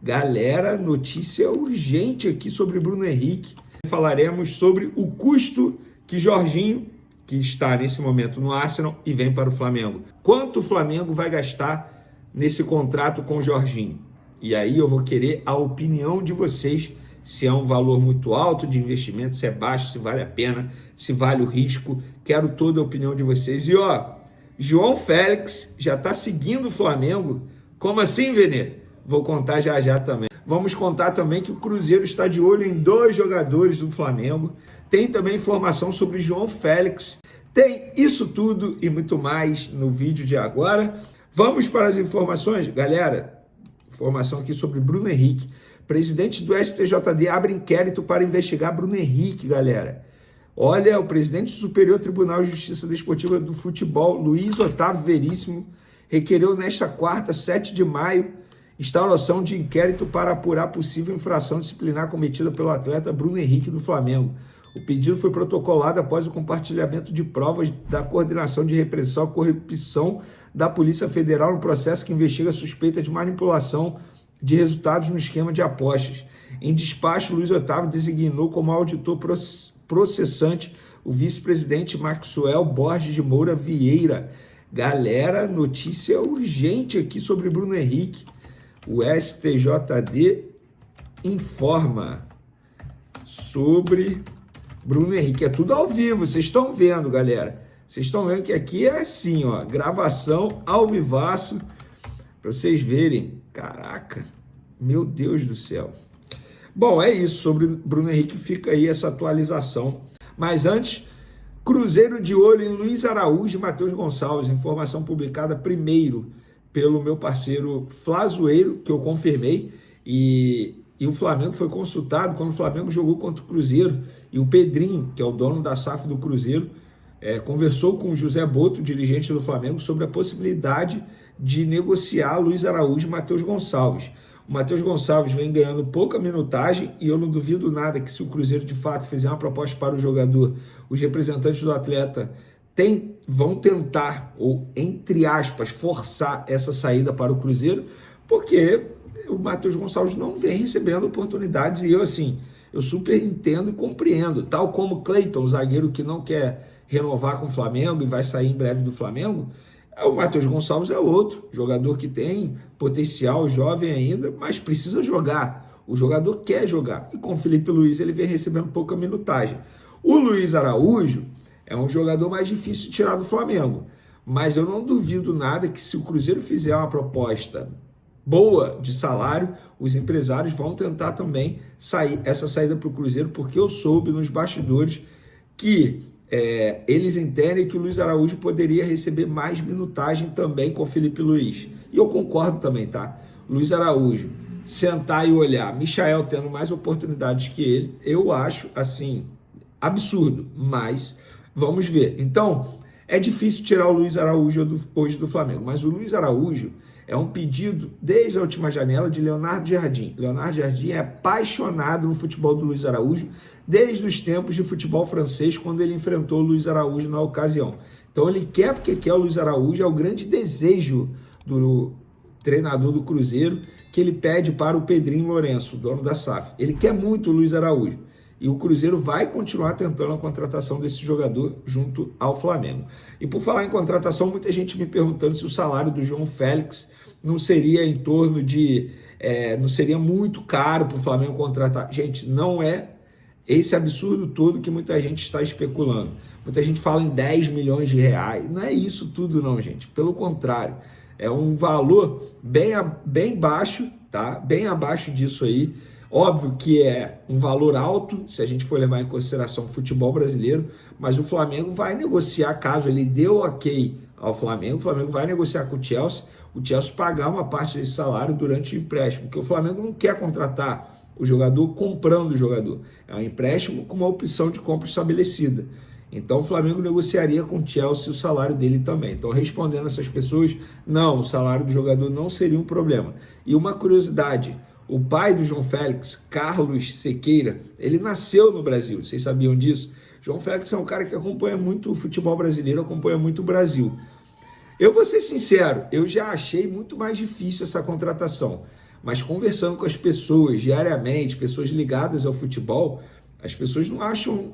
Galera, notícia urgente aqui sobre Bruno Henrique. Falaremos sobre o custo que Jorginho, que está nesse momento no Arsenal e vem para o Flamengo. Quanto o Flamengo vai gastar nesse contrato com o Jorginho? E aí eu vou querer a opinião de vocês, se é um valor muito alto de investimento, se é baixo, se vale a pena, se vale o risco. Quero toda a opinião de vocês. E João Félix já está seguindo o Flamengo. Como assim, Vene? Vou contar já também. Vamos contar também que o Cruzeiro está de olho em 2 jogadores do Flamengo. Tem também informação sobre João Félix. Tem isso tudo e muito mais no vídeo de agora. Vamos para as informações, galera. Informação aqui sobre Bruno Henrique. Presidente do STJD abre inquérito para investigar Bruno Henrique, galera. Olha, o presidente do Superior Tribunal de Justiça Desportiva do Futebol, Luiz Otávio Veríssimo, requereu nesta quarta, 7 de maio, instauração de inquérito para apurar possível infração disciplinar cometida pelo atleta Bruno Henrique do Flamengo. O pedido foi protocolado após o compartilhamento de provas da Coordenação de Repressão à Corrupção da Polícia Federal no processo que investiga a suspeita de manipulação de resultados no esquema de apostas. Em despacho, Luiz Otávio designou como auditor processante o vice-presidente Maxwell Borges de Moura Vieira. Galera, notícia urgente aqui sobre Bruno Henrique. O STJD informa sobre Bruno Henrique. É tudo ao vivo, vocês estão vendo, galera. Vocês estão vendo que aqui é assim, gravação ao vivaço, para vocês verem. Caraca, meu Deus do céu. Bom, é isso sobre Bruno Henrique, fica aí essa atualização. Mas antes, Cruzeiro de olho em Luiz Araújo e Matheus Gonçalves, informação publicada primeiro pelo meu parceiro Flazoeiro, que eu confirmei, e o Flamengo foi consultado quando o Flamengo jogou contra o Cruzeiro, e o Pedrinho, que é o dono da SAF do Cruzeiro, conversou com o José Boto, dirigente do Flamengo, sobre a possibilidade de negociar Luiz Araújo e Matheus Gonçalves. O Matheus Gonçalves vem ganhando pouca minutagem e eu não duvido nada que, se o Cruzeiro de fato fizer uma proposta para o jogador, os representantes do atleta vão tentar, ou entre aspas, forçar essa saída para o Cruzeiro, porque o Matheus Gonçalves não vem recebendo oportunidades e eu super entendo e compreendo, tal como Cleiton, zagueiro que não quer renovar com o Flamengo e vai sair em breve do Flamengo. O Matheus Gonçalves é outro jogador que tem potencial, jovem ainda, mas precisa jogar. O jogador quer jogar. E com o Felipe Luiz ele vem recebendo pouca minutagem. O Luiz Araújo é um jogador mais difícil de tirar do Flamengo. Mas eu não duvido nada que, se o Cruzeiro fizer uma proposta boa de salário, os empresários vão tentar também essa saída para o Cruzeiro, porque eu soube nos bastidores que eles entendem que o Luiz Araújo poderia receber mais minutagem também com o Felipe Luiz. E eu concordo também, tá? Luiz Araújo, sentar e olhar, Michael tendo mais oportunidades que ele, eu acho, absurdo, mas vamos ver. Então, é difícil tirar o Luiz Araújo hoje do Flamengo, mas o Luiz Araújo é um pedido desde a última janela de Leonardo Jardim. Leonardo Jardim é apaixonado no futebol do Luiz Araújo desde os tempos de futebol francês, quando ele enfrentou o Luiz Araújo na ocasião. Então ele quer porque quer o Luiz Araújo, é o grande desejo do treinador do Cruzeiro, que ele pede para o Pedrinho Lourenço, dono da SAF. Ele quer muito o Luiz Araújo. E o Cruzeiro vai continuar tentando a contratação desse jogador junto ao Flamengo. E por falar em contratação, muita gente me perguntando se o salário do João Félix não seria em torno de... não seria muito caro para o Flamengo contratar. Gente, não é esse absurdo todo que muita gente está especulando. Muita gente fala em 10 milhões de reais. Não é isso tudo não, gente. Pelo contrário, é um valor bem baixo, tá? Bem abaixo disso aí. Óbvio que é um valor alto, se a gente for levar em consideração o futebol brasileiro, mas o Flamengo vai negociar, caso ele dê o ok ao Flamengo, o Flamengo vai negociar com o Chelsea pagar uma parte desse salário durante o empréstimo, porque o Flamengo não quer contratar o jogador comprando o jogador, é um empréstimo com uma opção de compra estabelecida. Então o Flamengo negociaria com o Chelsea o salário dele também. Então, respondendo essas pessoas, não, o salário do jogador não seria um problema. E uma curiosidade, o pai do João Félix, Carlos Sequeira, ele nasceu no Brasil, vocês sabiam disso? João Félix é um cara que acompanha muito o futebol brasileiro, acompanha muito o Brasil. Eu vou ser sincero, eu já achei muito mais difícil essa contratação, Mas conversando com as pessoas diariamente, pessoas ligadas ao futebol, as pessoas não acham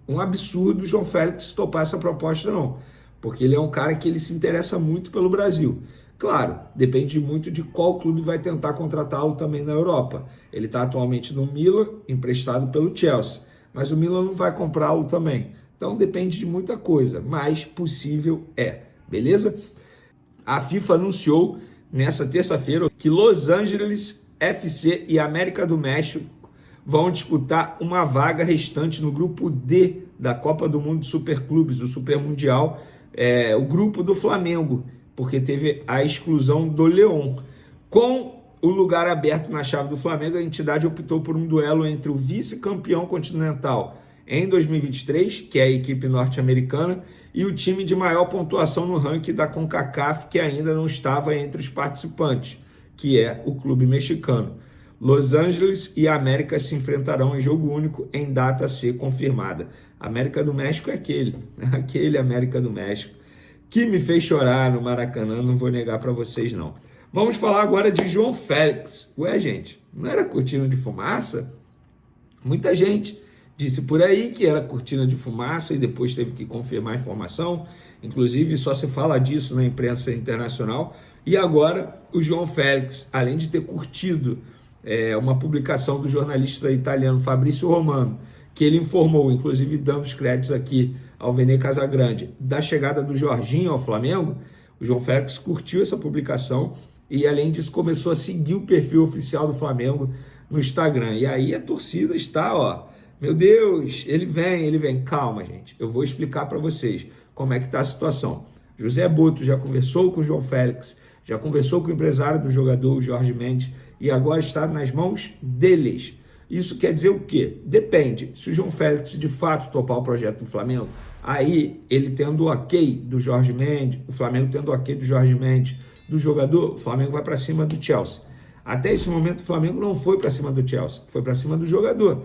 um absurdo o João Félix topar essa proposta, não. Porque ele é um cara que ele se interessa muito pelo Brasil. Claro, depende muito de qual clube vai tentar contratá-lo também na Europa. Ele está atualmente no Milan, emprestado pelo Chelsea. Mas o Milan não vai comprá-lo também. Então depende de muita coisa, mas possível é. Beleza? A FIFA anunciou nessa terça-feira que Los Angeles FC e América do México vão disputar uma vaga restante no grupo D da Copa do Mundo de Superclubes, o Super Mundial, o grupo do Flamengo, porque teve a exclusão do León. Com o lugar aberto na chave do Flamengo, a entidade optou por um duelo entre o vice-campeão continental em 2023, que é a equipe norte-americana, e o time de maior pontuação no ranking da CONCACAF, que ainda não estava entre os participantes, que é o clube mexicano. Los Angeles e América se enfrentarão em jogo único em data a ser confirmada. América do México é aquele América do México que me fez chorar no Maracanã, não vou negar para vocês não. Vamos falar agora de João Félix. Ué, gente, não era cortina de fumaça? Muita gente disse por aí que era cortina de fumaça e depois teve que confirmar a informação. Inclusive, só se fala disso na imprensa internacional. E agora, o João Félix, além de ter curtido uma publicação do jornalista italiano Fabrício Romano, que ele informou, inclusive dando os créditos aqui ao Vene Casagrande, da chegada do Jorginho ao Flamengo, o João Félix curtiu essa publicação e, além disso, começou a seguir o perfil oficial do Flamengo no Instagram. E aí a torcida está, meu Deus, ele vem. Calma, gente, eu vou explicar para vocês como é que está a situação. José Boto já conversou com o João Félix, já conversou com o empresário do jogador, o Jorge Mendes, e agora está nas mãos deles. Isso quer dizer o quê? Depende. Se o João Félix de fato topar o projeto do Flamengo, aí ele tendo o ok do Jorge Mendes, o Flamengo tendo o ok do Jorge Mendes, do jogador, o Flamengo vai para cima do Chelsea. Até esse momento o Flamengo não foi para cima do Chelsea, foi para cima do jogador.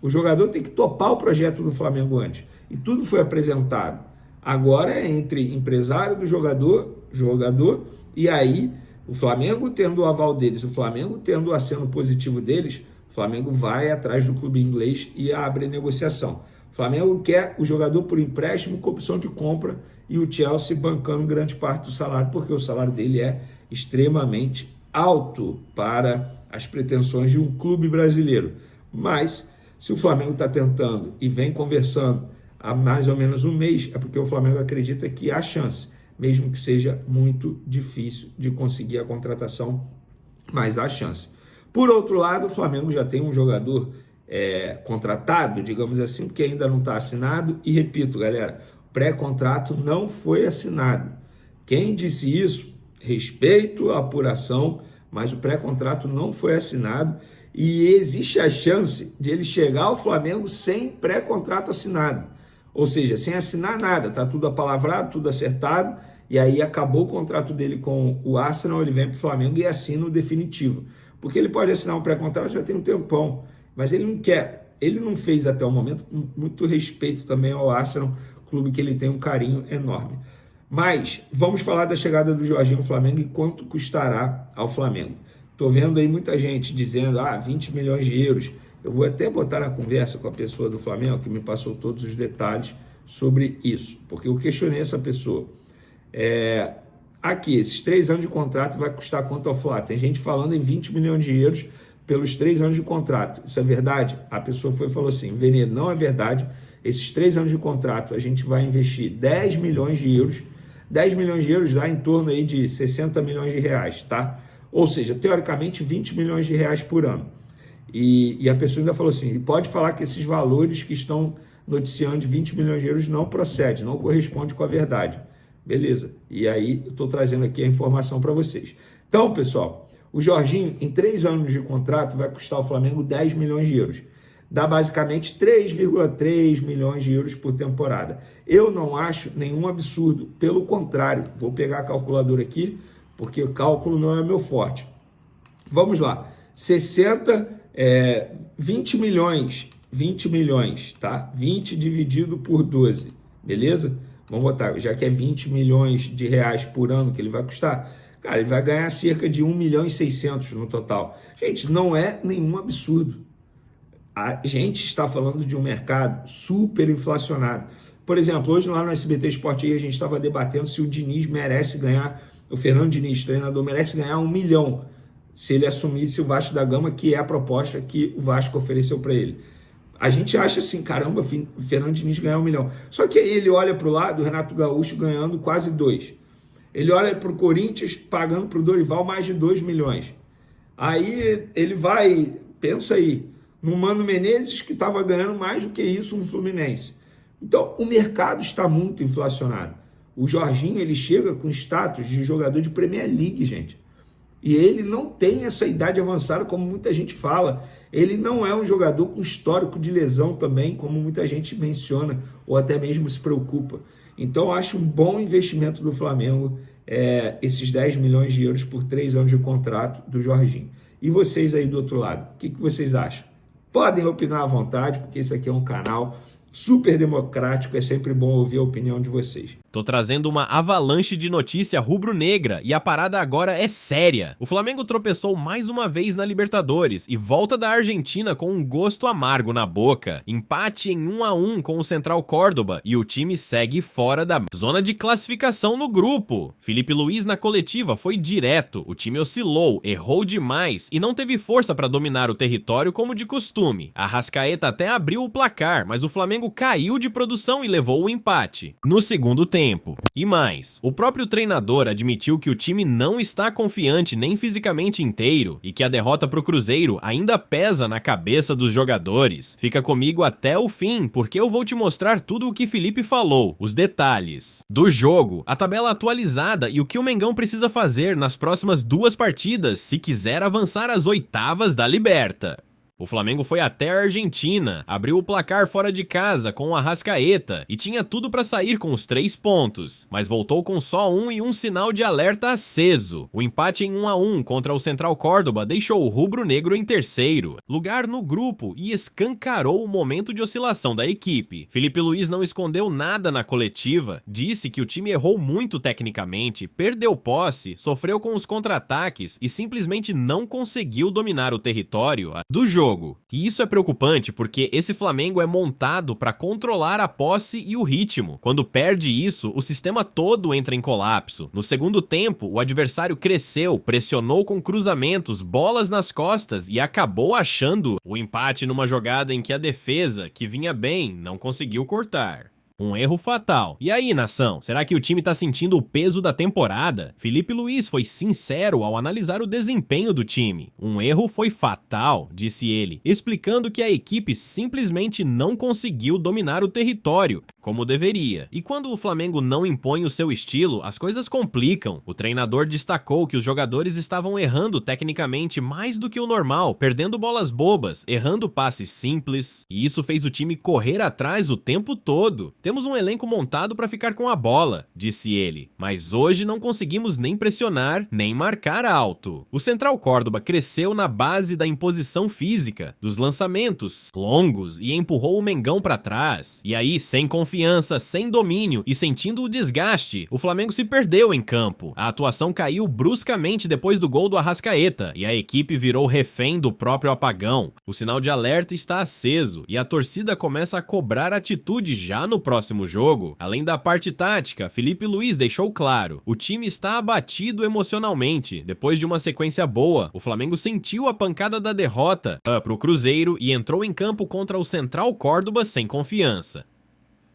O jogador tem que topar o projeto do Flamengo antes. E tudo foi apresentado. Agora é entre empresário do jogador, e aí o Flamengo tendo o aval deles, o Flamengo tendo o aceno positivo deles, o Flamengo vai atrás do clube inglês e abre negociação. O Flamengo quer o jogador por empréstimo com opção de compra e o Chelsea bancando grande parte do salário, porque o salário dele é extremamente alto para as pretensões de um clube brasileiro. Mas, se o Flamengo está tentando e vem conversando há mais ou menos um mês, é porque o Flamengo acredita que há chance, mesmo que seja muito difícil de conseguir a contratação, mas há chance. Por outro lado, o Flamengo já tem um jogador contratado, digamos assim, que ainda não está assinado, e repito, galera, o pré-contrato não foi assinado. Quem disse isso, respeito a apuração, mas o pré-contrato não foi assinado e existe a chance de ele chegar ao Flamengo sem pré-contrato assinado. Ou seja, sem assinar nada, tá tudo apalavrado, tudo acertado, e aí acabou o contrato dele com o Arsenal, ele vem para o Flamengo e assina o definitivo. Porque ele pode assinar um pré-contrato já tem um tempão, mas ele não quer. Ele não fez até o momento, com muito respeito também ao Arsenal, clube que ele tem um carinho enorme. Mas vamos falar da chegada do Jorginho ao Flamengo e quanto custará ao Flamengo. Estou vendo aí muita gente dizendo, 20 milhões de euros. Eu vou até botar na conversa com a pessoa do Flamengo, que me passou todos os detalhes sobre isso, porque eu questionei essa pessoa. Aqui, esses 3 anos de contrato vai custar quanto ao Flamengo? Tem gente falando em 20 milhões de euros pelos 3 anos de contrato. Isso é verdade? A pessoa foi e falou assim, Vene, não é verdade. Esses 3 anos de contrato a gente vai investir 10 milhões de euros. 10 milhões de euros dá em torno aí de 60 milhões de reais, tá? Ou seja, teoricamente 20 milhões de reais por ano. E a pessoa ainda falou assim, pode falar que esses valores que estão noticiando de 20 milhões de euros não procede, não corresponde com a verdade. Beleza. E aí eu estou trazendo aqui a informação para vocês. Então, pessoal, o Jorginho, em 3 anos de contrato, vai custar ao Flamengo 10 milhões de euros. Dá basicamente 3,3 milhões de euros por temporada. Eu não acho nenhum absurdo, pelo contrário, vou pegar a calculadora aqui, porque o cálculo não é meu forte. Vamos lá, 20 milhões, tá? 20 dividido por 12, beleza? Vamos botar, já que é 20 milhões de reais por ano que ele vai custar. cara, ele vai ganhar cerca de 1.600.000 no total. Gente, não é nenhum absurdo. A gente está falando de um mercado super inflacionado. Por exemplo, hoje lá no SBT Esporte a gente estava debatendo se o Diniz merece ganhar, o Fernando Diniz, treinador, merece ganhar 1 milhão se ele assumisse o Vasco da Gama, que é a proposta que o Vasco ofereceu para ele. A gente acha assim, caramba, o Fernando Diniz ganhar 1 milhão. Só que aí ele olha para o lado, o Renato Gaúcho ganhando quase 2. Ele olha para o Corinthians pagando para o Dorival mais de 2 milhões. Aí ele vai, pensa aí, no Mano Menezes, que estava ganhando mais do que isso no Fluminense. Então, o mercado está muito inflacionado. O Jorginho, ele chega com status de jogador de Premier League, gente. E ele não tem essa idade avançada, como muita gente fala. Ele não é um jogador com histórico de lesão também, como muita gente menciona, ou até mesmo se preocupa. Então, eu acho um bom investimento do Flamengo, esses 10 milhões de euros por 3 anos de contrato do Jorginho. E vocês aí do outro lado, o que vocês acham? Podem opinar à vontade, porque esse aqui é um canal super democrático, é sempre bom ouvir a opinião de vocês. Tô trazendo uma avalanche de notícia rubro-negra e a parada agora é séria. O Flamengo tropeçou mais uma vez na Libertadores e volta da Argentina com um gosto amargo na boca. Empate em 1-1 com o Central Córdoba e o time segue fora da zona de classificação no grupo. Felipe Luiz na coletiva foi direto, o time oscilou, errou demais e não teve força para dominar o território como de costume. A Arrascaeta até abriu o placar, mas o Flamengo caiu de produção e levou o empate no segundo tempo. E mais, o próprio treinador admitiu que o time não está confiante nem fisicamente inteiro e que a derrota pro Cruzeiro ainda pesa na cabeça dos jogadores. Fica comigo até o fim, porque eu vou te mostrar tudo o que Felipe falou, os detalhes do jogo, a tabela atualizada e o que o Mengão precisa fazer nas próximas 2 partidas se quiser avançar às oitavas da Liberta. O Flamengo foi até a Argentina, abriu o placar fora de casa com o Arrascaeta e tinha tudo para sair com os 3 pontos, mas voltou com só um e um sinal de alerta aceso. O empate em 1-1 contra o Central Córdoba deixou o rubro-negro em terceiro lugar no grupo e escancarou o momento de oscilação da equipe. Felipe Luiz não escondeu nada na coletiva, disse que o time errou muito tecnicamente, perdeu posse, sofreu com os contra-ataques e simplesmente não conseguiu dominar o território do jogo. E isso é preocupante porque esse Flamengo é montado para controlar a posse e o ritmo. Quando perde isso, o sistema todo entra em colapso. No segundo tempo, o adversário cresceu, pressionou com cruzamentos, bolas nas costas e acabou achando o empate numa jogada em que a defesa, que vinha bem, não conseguiu cortar. Um erro fatal. E aí, nação? Será que o time tá sentindo o peso da temporada? Felipe Luiz foi sincero ao analisar o desempenho do time. Um erro foi fatal, disse ele, explicando que a equipe simplesmente não conseguiu dominar o território, como deveria. E quando o Flamengo não impõe o seu estilo, as coisas complicam. O treinador destacou que os jogadores estavam errando tecnicamente mais do que o normal, perdendo bolas bobas, errando passes simples, e isso fez o time correr atrás o tempo todo. Temos um elenco montado para ficar com a bola, disse ele, mas hoje não conseguimos nem pressionar, nem marcar alto. O Central Córdoba cresceu na base da imposição física, dos lançamentos longos e empurrou o Mengão para trás. E aí, sem confiança, sem domínio e sentindo o desgaste, o Flamengo se perdeu em campo. A atuação caiu bruscamente depois do gol do Arrascaeta e a equipe virou refém do próprio apagão. O sinal de alerta está aceso e a torcida começa a cobrar atitude já no próximo jogo. Além da parte tática, Felipe Luiz deixou claro, o time está abatido emocionalmente. Depois de uma sequência boa, o Flamengo sentiu a pancada da derrota pro Cruzeiro e entrou em campo contra o Central Córdoba sem confiança.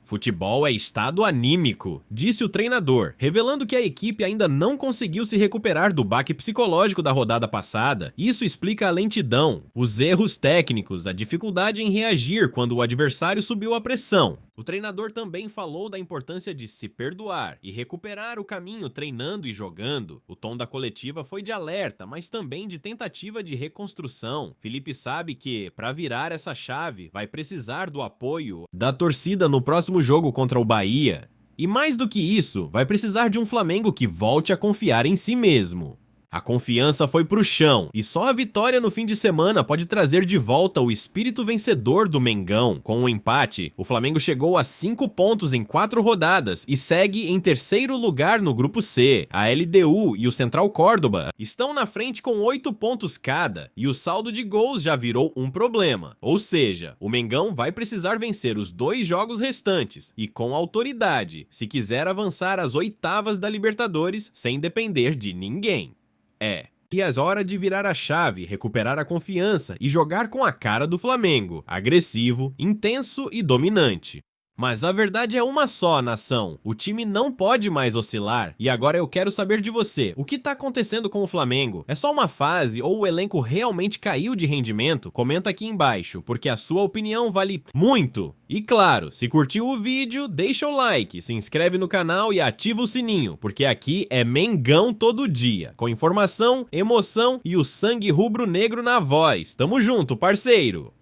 Futebol é estado anímico, disse o treinador, revelando que a equipe ainda não conseguiu se recuperar do baque psicológico da rodada passada. Isso explica a lentidão, os erros técnicos, a dificuldade em reagir quando o adversário subiu a pressão. O treinador também falou da importância de se perdoar e recuperar o caminho treinando e jogando. O tom da coletiva foi de alerta, mas também de tentativa de reconstrução. Felipe sabe que, para virar essa chave, vai precisar do apoio da torcida no próximo jogo contra o Bahia. E mais do que isso, vai precisar de um Flamengo que volte a confiar em si mesmo. A confiança foi pro chão e só a vitória no fim de semana pode trazer de volta o espírito vencedor do Mengão. Com o empate, o Flamengo chegou a 5 pontos em 4 rodadas e segue em terceiro lugar no grupo C. A LDU e o Central Córdoba estão na frente com 8 pontos cada e o saldo de gols já virou um problema. Ou seja, o Mengão vai precisar vencer os 2 jogos restantes e com autoridade, se quiser avançar às oitavas da Libertadores sem depender de ninguém. E é hora de virar a chave, recuperar a confiança e jogar com a cara do Flamengo, agressivo, intenso e dominante. Mas a verdade é uma só, nação. O time não pode mais oscilar. E agora eu quero saber de você. O que tá acontecendo com o Flamengo? É só uma fase ou o elenco realmente caiu de rendimento? Comenta aqui embaixo, porque a sua opinião vale muito. E claro, se curtiu o vídeo, deixa o like, se inscreve no canal e ativa o sininho, porque aqui é Mengão todo dia, com informação, emoção e o sangue rubro-negro na voz. Tamo junto, parceiro!